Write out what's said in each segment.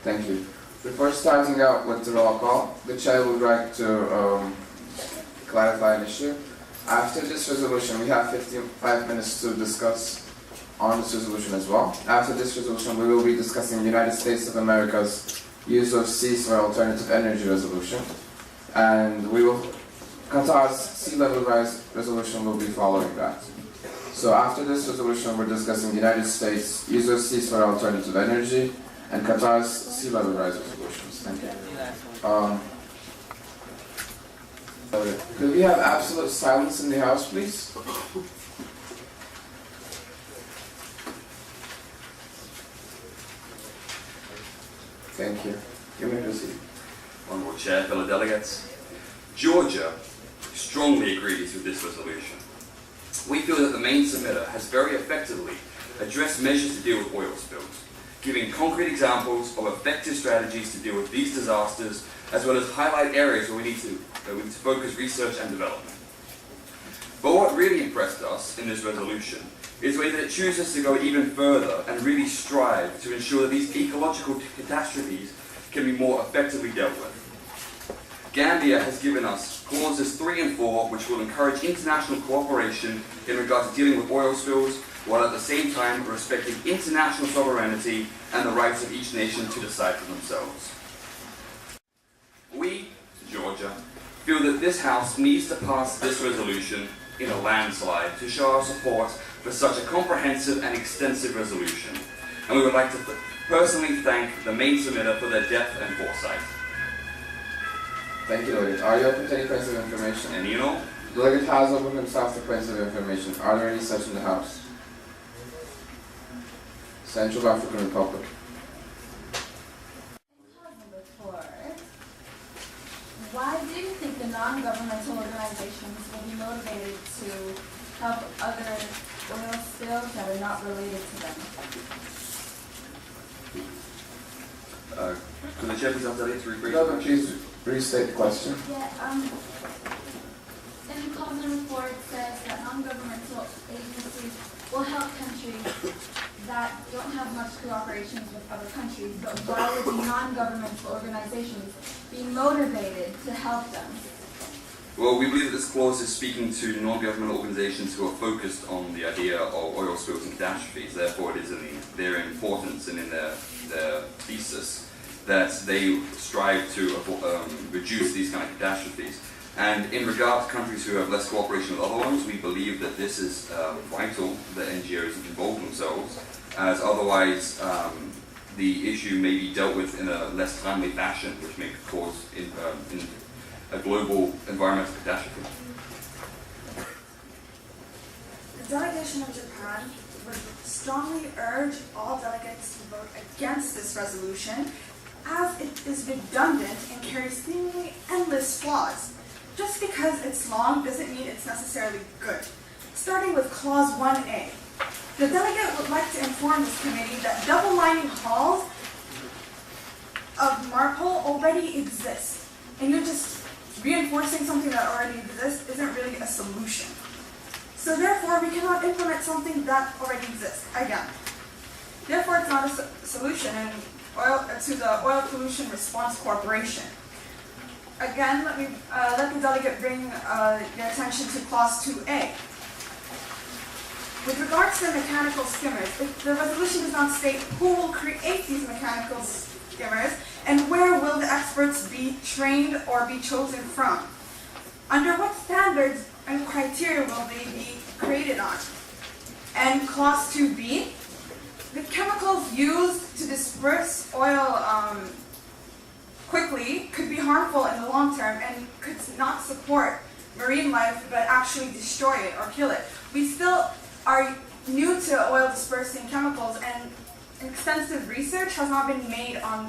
Thank you. Before starting out with the roll call, the chair would like to clarify an issue. After this resolution, we have 55 minutes to discuss on this resolution as well. After this resolution, we will be discussing the United States of America's use of seas for alternative energy resolution. And Qatar's sea level rise resolution will be following that. So after this resolution, we're discussing the United States use of seas for alternative energy and Qatar's sea level rise resolutions. Thank you. Could we have absolute silence in the House, please? Thank you. You may proceed. Honourable Chair, fellow delegates, Georgia strongly agrees with this resolution. We feel that the main submitter has very effectively addressed measures to deal with oil spills, giving concrete examples of effective strategies to deal with these disasters, as well as highlight areas where we need to focus research and development. But what really impressed us in this resolution is the way that it chooses to go even further and really strive to ensure that these ecological catastrophes can be more effectively dealt with. Gambia has given us clauses 3 and 4, which will encourage international cooperation in regard to dealing with oil spills, while at the same time respecting international sovereignty and the rights of each nation to decide for themselves. We, Georgia, feel that this House needs to pass this resolution in a landslide to show our support for such a comprehensive and extensive resolution. And we would like to personally thank the main submitter for their depth and foresight. Thank you, Delegate. Are you open to any points of information? And you know, Delegate has opened himself to points of information. Are there any such in the House? Central African Republic. Why do you think the non-governmental organizations will be motivated to help other oil spills that are not related to them? could the chair please ask Delegate to rephrase? Delegate, please restate the question. Yeah, in clause number 4 it says that non-governmental agencies will help countries that don't have much cooperation with other countries, but why would the non-governmental organizations be motivated to help them? Well, we believe that this clause is speaking to non-governmental organizations who are focused on the idea of oil spills and catastrophes. Therefore, it is in their importance and in their thesis that they strive to reduce these kind of catastrophes. And in regard to countries who have less cooperation with other ones, we believe that this is vital that NGOs involve themselves, as otherwise the issue may be dealt with in a less timely fashion, which may cause in a global environmental catastrophe. The delegation of Japan would strongly urge all delegates to vote against this resolution, as it is redundant and carries seemingly endless flaws. Just because it's long doesn't mean it's necessarily good. Starting with clause 1A. The delegate would like to inform this committee that double lining hulls of MARPOL already exist, and you're just reinforcing something that already exists isn't really a solution. So therefore, we cannot implement something that already exists, again. Therefore, it's not a solution to the Oil Pollution Response Corporation. Again, let the delegate bring your attention to clause 2A. With regards to the mechanical skimmers, the resolution does not state who will create these mechanical skimmers and where will the experts be trained or be chosen from. Under what standards and criteria will they be created on? And clause 2B, the chemicals used to disperse oil quickly could be harmful in the long term and could not support marine life but actually destroy it or kill it. We still are new to oil dispersing chemicals, and extensive research has not been made on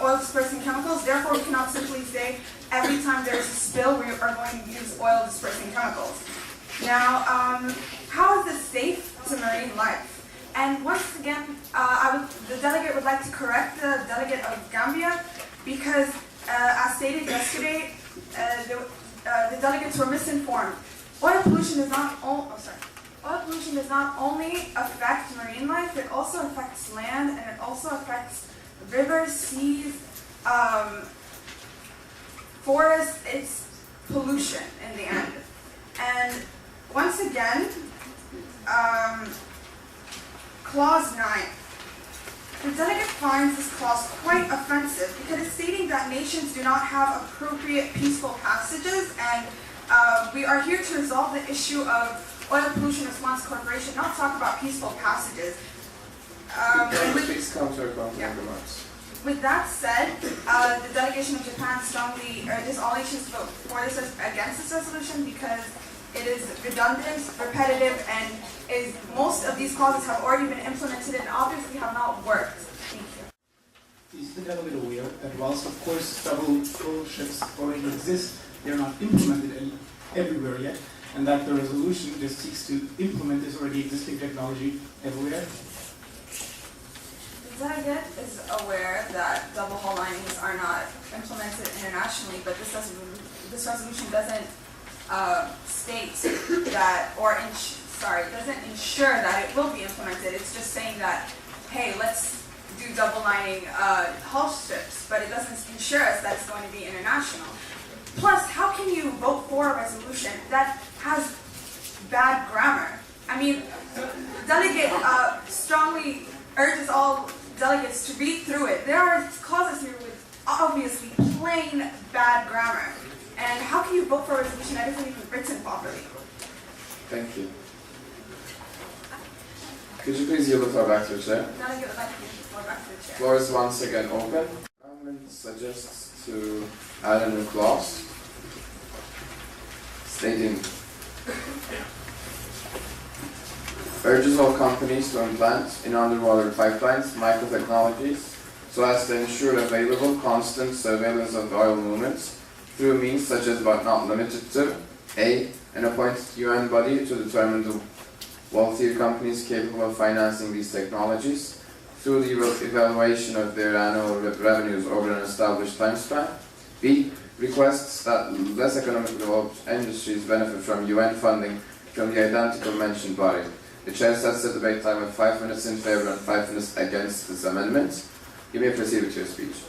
oil dispersing chemicals. Therefore, we cannot simply say every time there's a spill we are going to use oil dispersing chemicals. Now, how is this safe to marine life? And once again, the delegate would like to correct the delegate of Gambia, because as stated yesterday, the delegates were misinformed. Oil pollution does not only affect marine life, it also affects land, and it also affects rivers, seas, forests, it's pollution in the end. And once again, Clause 9. The delegate finds this clause quite offensive because it's stating that nations do not have appropriate peaceful passages, and we are here to resolve the issue of Oil Pollution Response Corporation, not talk about peaceful passages. Please come to a concluding remarks. With that said, the delegation of Japan strongly urges all nations to vote for this against this resolution because it is redundant, repetitive, and most of these clauses have already been implemented and obviously have not worked. Thank you. Is the delegate aware that whilst of course double hull ships already exist, they are not implemented everywhere yet, and that the resolution just seeks to implement this already existing technology everywhere? The delegate is aware that double hull linings are not implemented internationally, but this resolution doesn't state that, doesn't ensure that it will be implemented. It's just saying that, hey, let's do double lining hull ships, but it doesn't ensure us that it's going to be international. Plus, how can you vote for a resolution that has bad grammar? I mean, the delegate strongly urges all delegates to read through it. There are clauses here with obviously plain bad grammar. And how can you vote for a resolution that isn't even written properly? Thank you. Could you please yield the floor back to the chair? Delegate would like to give the floor back to the chair. Floor is once again open. Government suggests to add a new clause stating urges all companies to implant in underwater pipelines microtechnologies so as to ensure available constant surveillance of oil movements through means such as but not limited to A. An appointed UN body to determine the wealthier companies capable of financing these technologies through the evaluation of their annual revenues over an established time span. B. Requests that less economically developed industries benefit from UN funding from the identical mentioned body. The chair sets the debate time at 5 minutes in favor and 5 minutes against this amendment. You may proceed with your speech.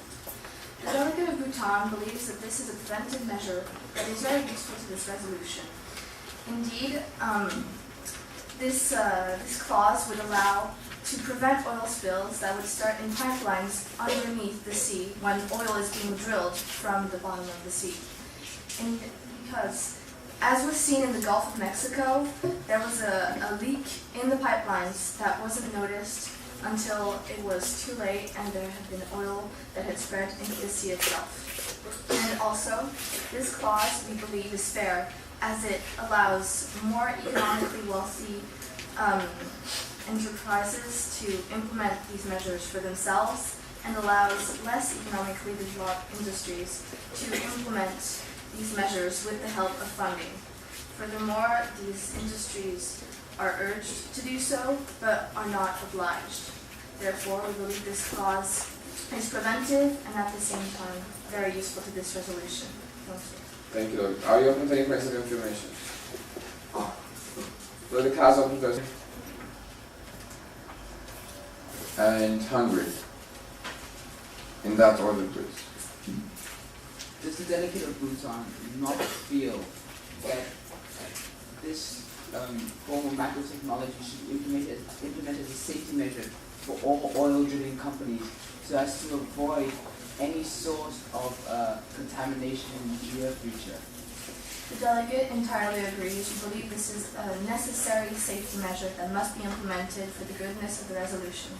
The delegate of Bhutan believes that this is a preventive measure that is very useful to this resolution. Indeed, this clause would allow to prevent oil spills that would start in pipelines underneath the sea when oil is being drilled from the bottom of the sea. And because, as was seen in the Gulf of Mexico, there was a leak in the pipelines that wasn't noticed until it was too late and there had been oil that had spread into the sea itself. And also, this clause, we believe, is fair as it allows more economically wealthy enterprises to implement these measures for themselves and allows less economically developed industries to implement these measures with the help of funding. Furthermore, these industries are urged to do so, but are not obliged. Therefore, we believe this clause is preventive and at the same time very useful to this resolution. Thank you. Thank you. Are you open to any points of information? The class open to and Hungary. In that order, please. Does the delegate of Bhutan not feel that this form of macro technology should be implemented as a safety measure for all oil drilling companies so as to avoid any source of contamination in the near future? The delegate entirely agrees. We believe this is a necessary safety measure that must be implemented for the goodness of the resolution.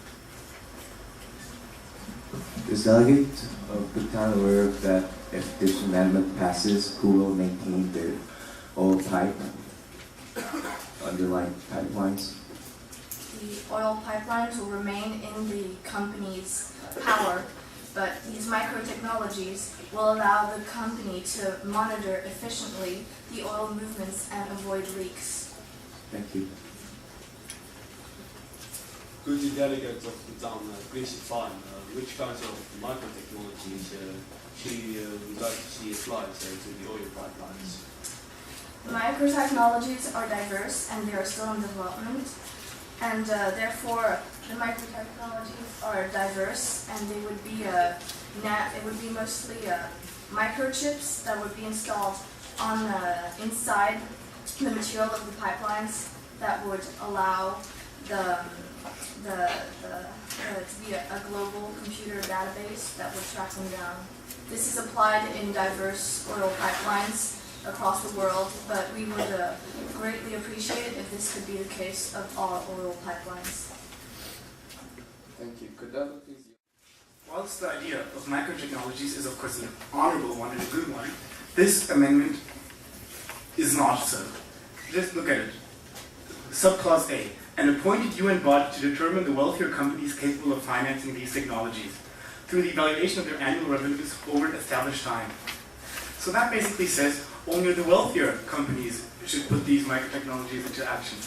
Is delegate of Bhutan aware of that if this amendment passes, who will maintain the oil pipe, underlying pipelines? The oil pipelines will remain in the company's power, but these micro-technologies will allow the company to monitor efficiently the oil movements and avoid leaks. Thank you. Could the delegates of Bhutan please define which kinds of microtechnologies she would like to see applied to the oil pipelines? Microtechnologies are diverse and they are still in development, and therefore the microtechnologies are diverse, and they would be it would be mostly microchips that would be installed on inside the material of the pipelines that would allow to be a global computer database that would track them down. This is applied in diverse oil pipelines across the world, but we would greatly appreciate it if this could be the case of all oil pipelines. Thank you. Could that please? Whilst the idea of microtechnologies is of course an honorable one and a good one, this amendment is not so. Just look at it. Subclause A, an appointed UN body to determine the wealthier companies capable of financing these technologies through the evaluation of their annual revenues over an established time. So that basically says only the wealthier companies should put these microtechnologies into action.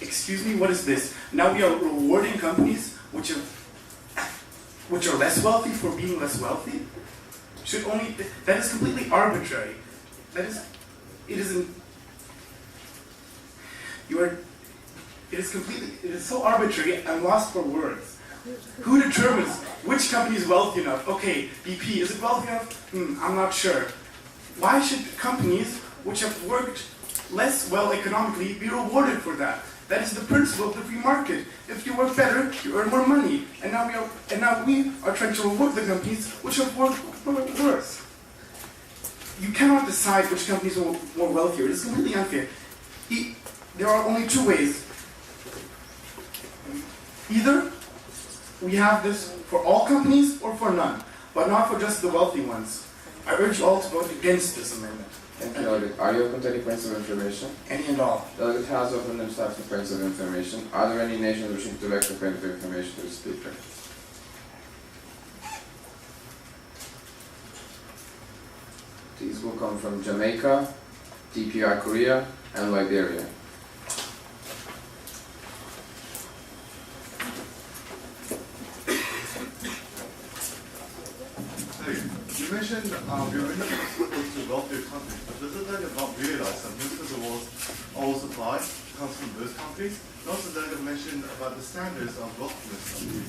Excuse me, what is this? Now we are rewarding companies which are less wealthy for being less wealthy? That is completely arbitrary. It is so arbitrary, I'm lost for words. Who determines which company is wealthy enough? Okay, BP, is it wealthy enough? I'm not sure. Why should companies which have worked less well economically be rewarded for that? That is the principle of the free market. If you work better, you earn more money. And now we are trying to reward the companies which have worked worse. You cannot decide which companies are more wealthier. It is completely unfair. There are only two ways. Either we have this for all companies or for none, but not for just the wealthy ones. I urge you all to vote against this amendment. Thank you, Delegate. Are you open to any points of information? Any and all. Delegate has opened himself to points of information. Are there any nations wishing to direct a point of information to the Speaker? These will come from Jamaica, DPR Korea, and Liberia. You mentioned we're really supposed to wealthier countries, but does it not realize that most of the world's oil supply comes from those countries? And also Delegate mentioned about the standards of wealthiness of the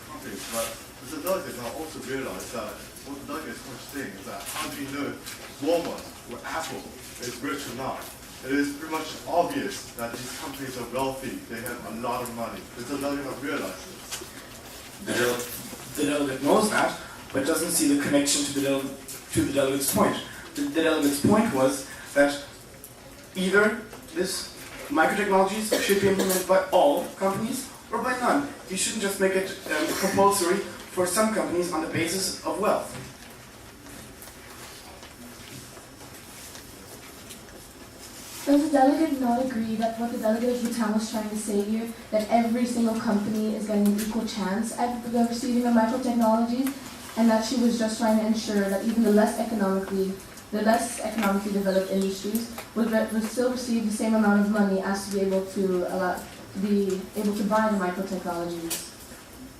countries, but does the Delegate not also realize that what the Delegate is saying is that how do you know Walmart or Apple is rich or not? It is pretty much obvious that these companies are wealthy, they have a lot of money. Does the Delegate not realize this? The delegate knows that, but doesn't see the connection to the delegate's point. The delegate's point was that either this microtechnologies should be implemented by all companies or by none. You shouldn't just make it compulsory for some companies on the basis of wealth. Does the delegate not agree that what the delegate of Bhutan was trying to say here, that every single company is getting an equal chance at receiving the microtechnologies, and that she was just trying to ensure that even the less economically developed industries would still receive the same amount of money as to be able to buy the microtechnologies?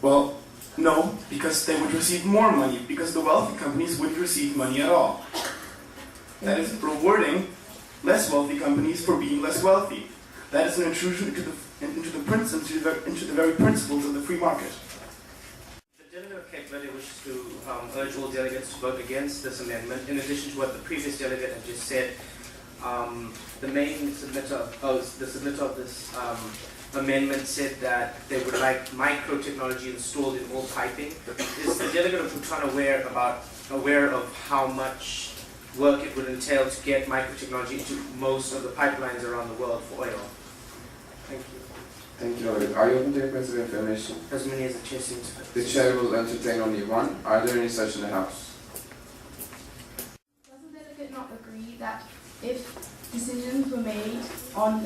Well, no, because they would receive more money, because the wealthy companies wouldn't receive money at all. That is rewarding less wealthy companies for being less wealthy. That is an intrusion into the very principles of the free market. The delegate of Cape Verde wishes to urge all delegates to vote against this amendment. In addition to what the previous delegate had just said, the submitter of this amendment said that they would like microtechnology installed in all piping. Is the delegate of Bhutan aware of how much work it would entail to get microtechnology into most of the pipelines around the world for oil? Thank you. Thank you, Delegate. Are you open to any points of information? As many as the chair seems to. The chair will entertain only one. Are there any such in the House? Doesn't the delegate not agree that if decisions were made on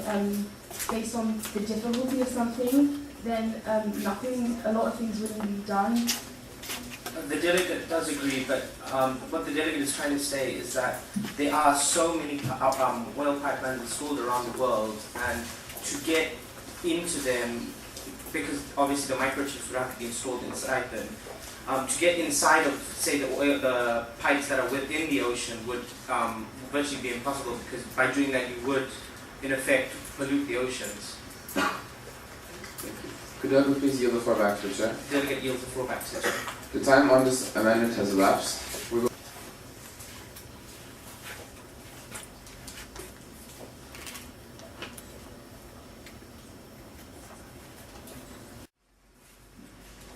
based on the difficulty of something, then a lot of things wouldn't be done? The delegate does agree, but what the delegate is trying to say is that there are so many oil pipelines installed around the world, and to get into them, because obviously the microchips would have to be installed inside them, to get inside of, say, the pipes that are within the ocean would virtually be impossible, because by doing that you would, in effect, pollute the oceans. Thank you. Could the delegate please yield the floor back to the chair? Delegate yields the floor back to the chair. The time on this amendment has elapsed. We will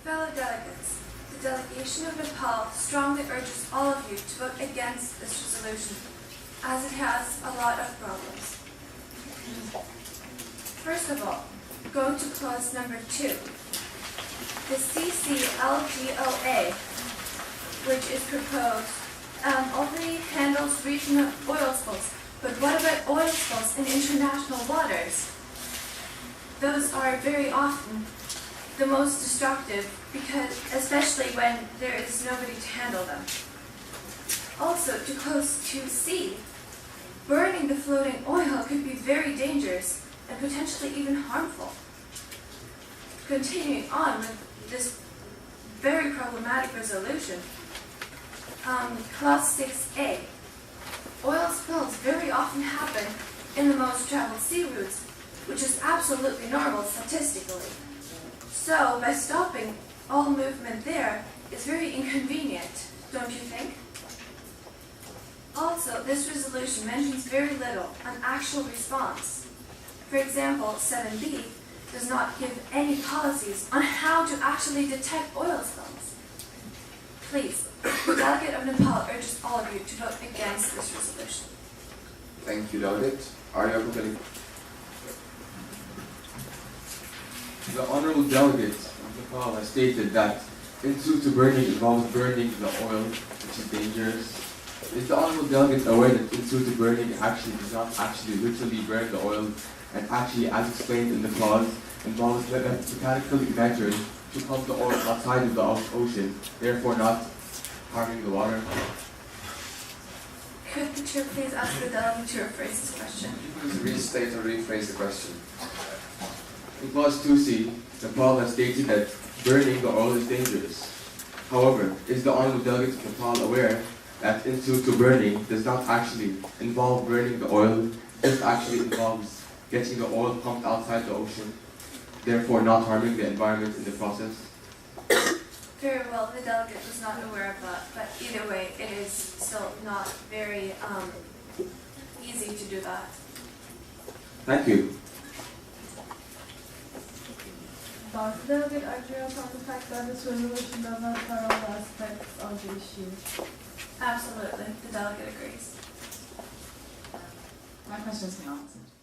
Fellow delegates, the delegation of Nepal strongly urges all of you to vote against this resolution, as it has a lot of problems. First of all, going to clause number 2. The CCLGOA, which is proposed, only handles regional oil spills. But what about oil spills in international waters? Those are very often the most destructive, because especially when there is nobody to handle them. Also, to clause 2C, burning the floating oil could be very dangerous and potentially even harmful. Continuing on with this very problematic resolution, clause 6A, oil spills very often happen in the most traveled sea routes, which is absolutely normal statistically. So, by stopping all movement there is very inconvenient, don't you think? Also, this resolution mentions very little on actual response. For example, 7B does not give any policies on how to actually detect oil spills. Please, the delegate of Nepal urges all of you to vote against this resolution. thank you, delegate. Are you able? The honorable delegate of Nepal has stated that in-situ burning involves burning the oil, which is dangerous. Is the honorable delegate aware that in-situ burning actually does not actually literally burn the oil, and actually, as explained in the clause, involves mechanical measures to pump the oil outside of the ocean, therefore not harming the water? Could the chair please ask the delegate to rephrase this question? Please restate or rephrase the question. In clause 2C, Nepal has stated that burning the oil is dangerous. However, is the honorable delegate of Nepal aware that in-situ burning does not actually involve burning the oil, it actually involves getting the oil pumped outside the ocean, therefore not harming the environment in the process? Very well, the delegate was not aware of that, but either way, it is still not very easy to do that. Thank you. Does the delegate agree upon the fact that this resolution does not cover all aspects of the issue? Absolutely, the delegate agrees. My question has been answered.